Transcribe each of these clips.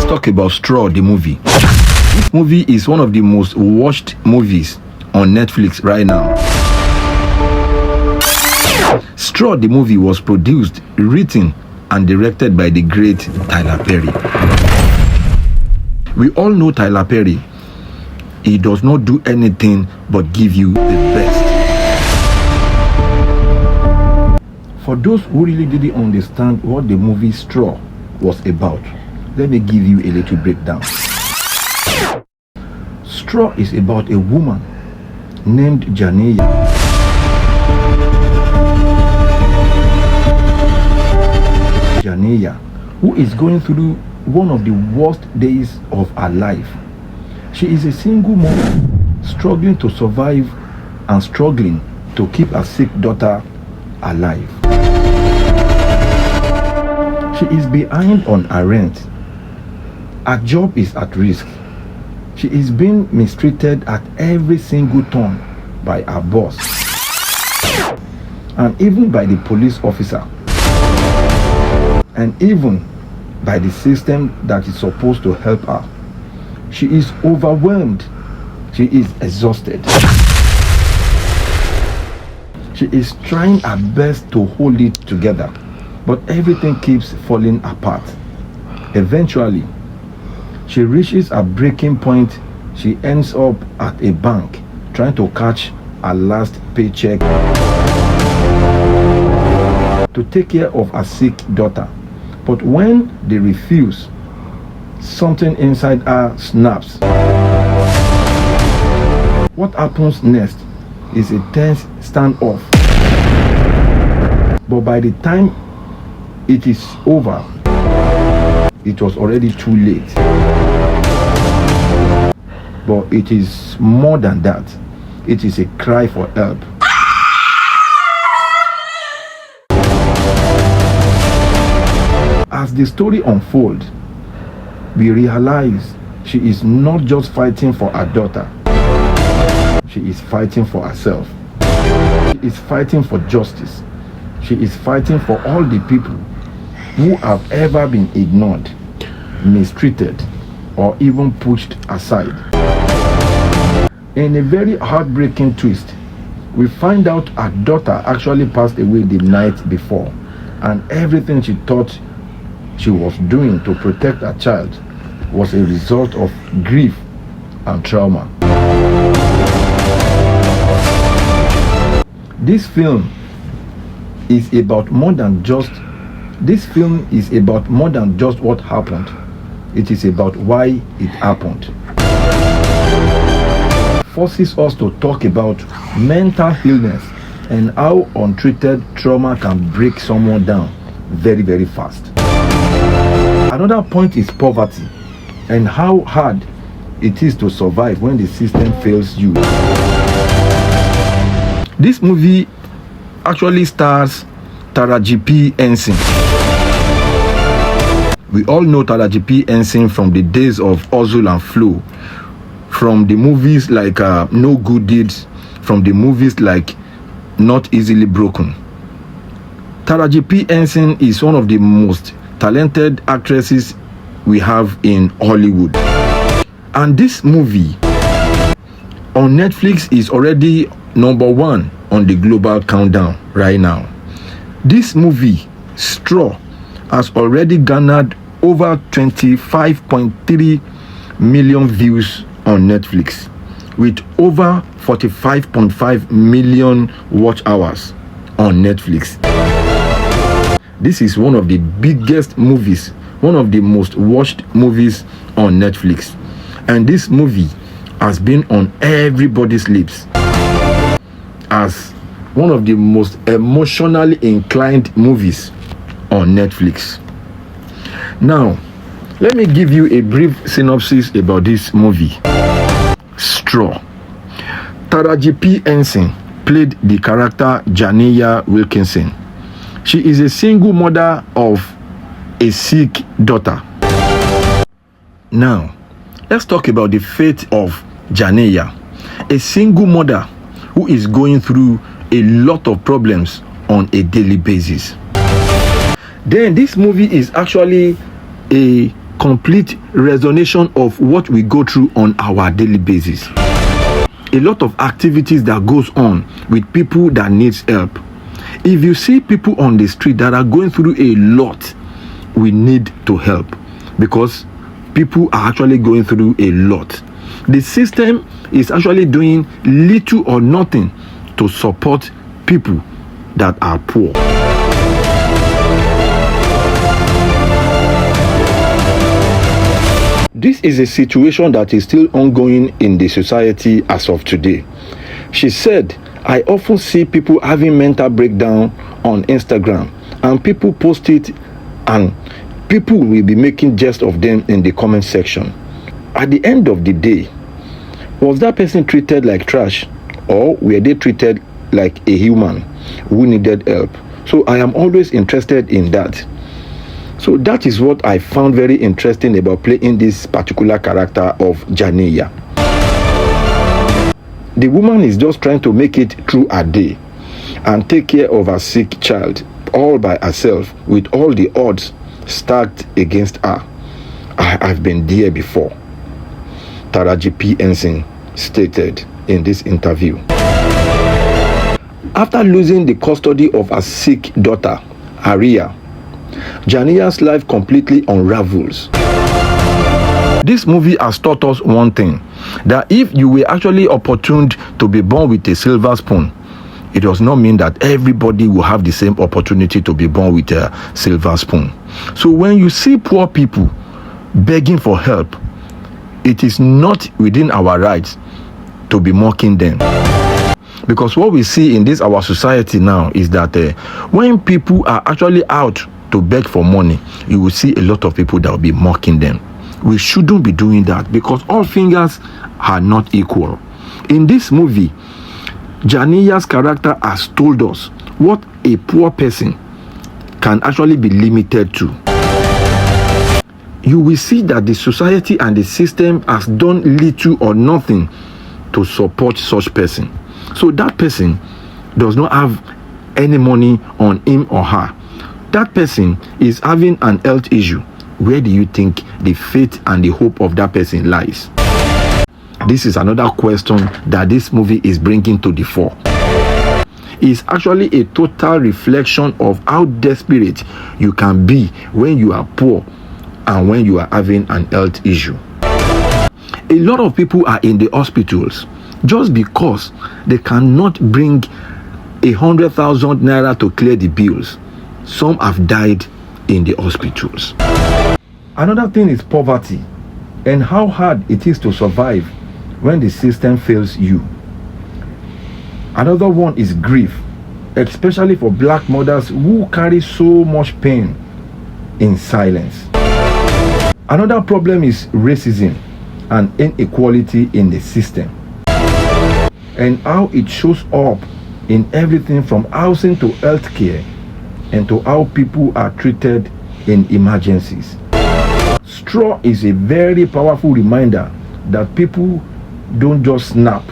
let's talk about Straw, the movie. This movie is one of the most watched movies on Netflix right now. Straw, the movie, was produced, written, and directed by the great Tyler Perry. We all know Tyler Perry. He does not do anything but give you the best. For those who really didn't understand what the movie Straw was about, let me give you a little breakdown. Straw is about a woman named Teyana. Teyana, who is going through one of the worst days of her life. She is a single mom, struggling to survive and struggling to keep a sick daughter alive. She is behind on her rent. Her job is at risk. She is being mistreated at every single turn by her boss and even by the police officer and even by the system that is supposed to help her. She is overwhelmed. She is exhausted. She is trying her best to hold it together, but everything keeps falling apart. Eventually, she reaches a breaking point. She ends up at a bank trying to catch her last paycheck to take care of her sick daughter. But when they refuse, something inside her snaps. What happens next is a tense standoff. But by the time it is over, it was already too late. But it is more than that. It is a cry for help. As the story unfolds, we realize she is not just fighting for her daughter. She is fighting for herself. She is fighting for justice. She is fighting for all the people who have ever been ignored, mistreated, or even pushed aside. In a very heartbreaking twist, we find out her daughter actually passed away the night before, and everything she thought she was doing to protect her child was a result of grief and trauma. This film is about more than just what happened. It is about why it happened. Forces us to talk about mental illness and how untreated trauma can break someone down very, very fast. Another point is poverty and how hard it is to survive when the system fails you. This movie actually stars Taraji P. Henson. We all know Taraji P. Henson from the days of Hustle and Flow, from the movies like No Good Deeds, from the movies like Not Easily Broken. Taraji P. Henson is one of the most talented actresses we have in Hollywood. And this movie on Netflix is already #1 on the global countdown right now. This movie, Straw, has already garnered over 25.3 million views on Netflix, with over 45.5 million watch hours on Netflix. This is one of the biggest movies, one of the most watched movies on Netflix. And this movie has been on everybody's lips as one of the most emotionally inclined movies on Netflix. Now, let me give you a brief synopsis about this movie, Straw. Taraji P. Henson played the character Teyana Wilkinson. She is a single mother of a sick daughter. Now, let's talk about the fate of Teyana, a single mother who is going through a lot of problems on a daily basis. Then this movie is actually a complete resonation of what we go through on our daily basis. A lot of activities that goes on with people that needs help. If you see people on the street that are going through a lot, we need to help, because people are actually going through a lot. The system is actually doing little or nothing to support people that are poor. This is a situation that is still ongoing in the society as of today. She said, I often see people having mental breakdown on Instagram, and people post it and people will be making jest of them in the comment section. At the end of the day, was that person treated like trash, or were they treated like a human who needed help? So I am always interested in that. So that is what I found very interesting about playing this particular character of Jania. The woman is just trying to make it through a day and take care of her sick child all by herself, with all the odds stacked against her. I've been there before, Taraji P. Henson stated in this interview. After losing the custody of her sick daughter, Aria, Jania's life completely unravels. This movie has taught us one thing, that if you were actually opportuned to be born with a silver spoon, it does not mean that everybody will have the same opportunity to be born with a silver spoon. So when you see poor people begging for help, it is not within our rights to be mocking them. Because what we see in this our society now is that when people are actually out to beg for money, you will see a lot of people that will be mocking them. We shouldn't be doing that, because all fingers are not equal. In this movie, Jania's character has told us what a poor person can actually be limited to. You will see that the society and the system has done little or nothing to support such person. So that person does not have any money on him or her. That person is having an health issue. Where do you think the faith and the hope of that person lies? This is another question that this movie is bringing to the fore. It's actually a total reflection of how desperate you can be when you are poor and when you are having an health issue. A lot of people are in the hospitals just because they cannot bring 100,000 naira to clear the bills. Some have died in the hospitals. Another thing is poverty and how hard it is to survive when the system fails you. Another one is grief, especially for black mothers who carry so much pain in silence. Another problem is racism and inequality in the system, and how it shows up in everything from housing to healthcare, and to how people are treated in emergencies. Straw is a very powerful reminder that people don't just snap,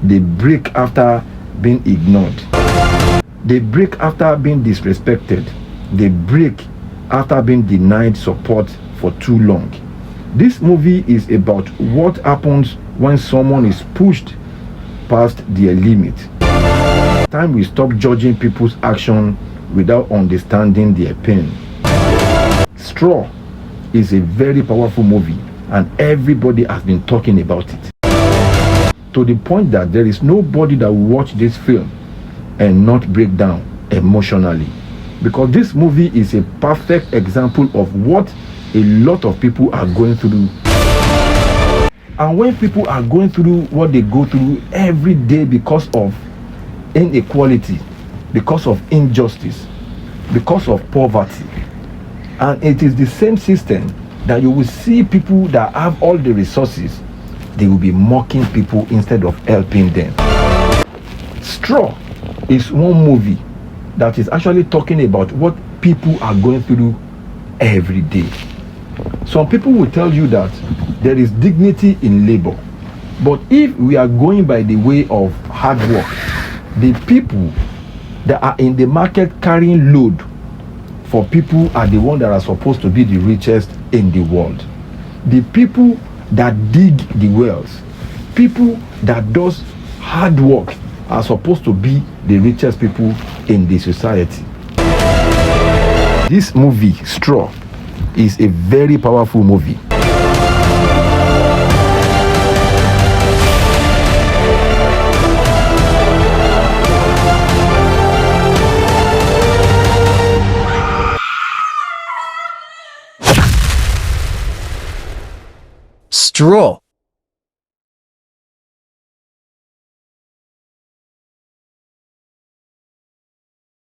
they break after being ignored. They break after being disrespected. They break after being denied support for too long. This movie is about what happens when someone is pushed past their limit. Time we stop judging people's action without understanding their pain. Straw is a very powerful movie, and everybody has been talking about it, to the point that there is nobody that will watch this film and not break down emotionally, because this movie is a perfect example of what a lot of people are going through. And when people are going through what they go through every day because of inequality, because of injustice, because of poverty, and it is the same system that you will see people that have all the resources, they will be mocking people instead of helping them. Straw is one movie that is actually talking about what people are going through every day. Some people will tell you that there is dignity in labor, but if we are going by the way of hard work, the people that are in the market carrying load for people are the ones that are supposed to be the richest in the world. The people that dig the wells, people that does hard work are supposed to be the richest people in the society. This movie, Straw, is a very powerful movie. Straw.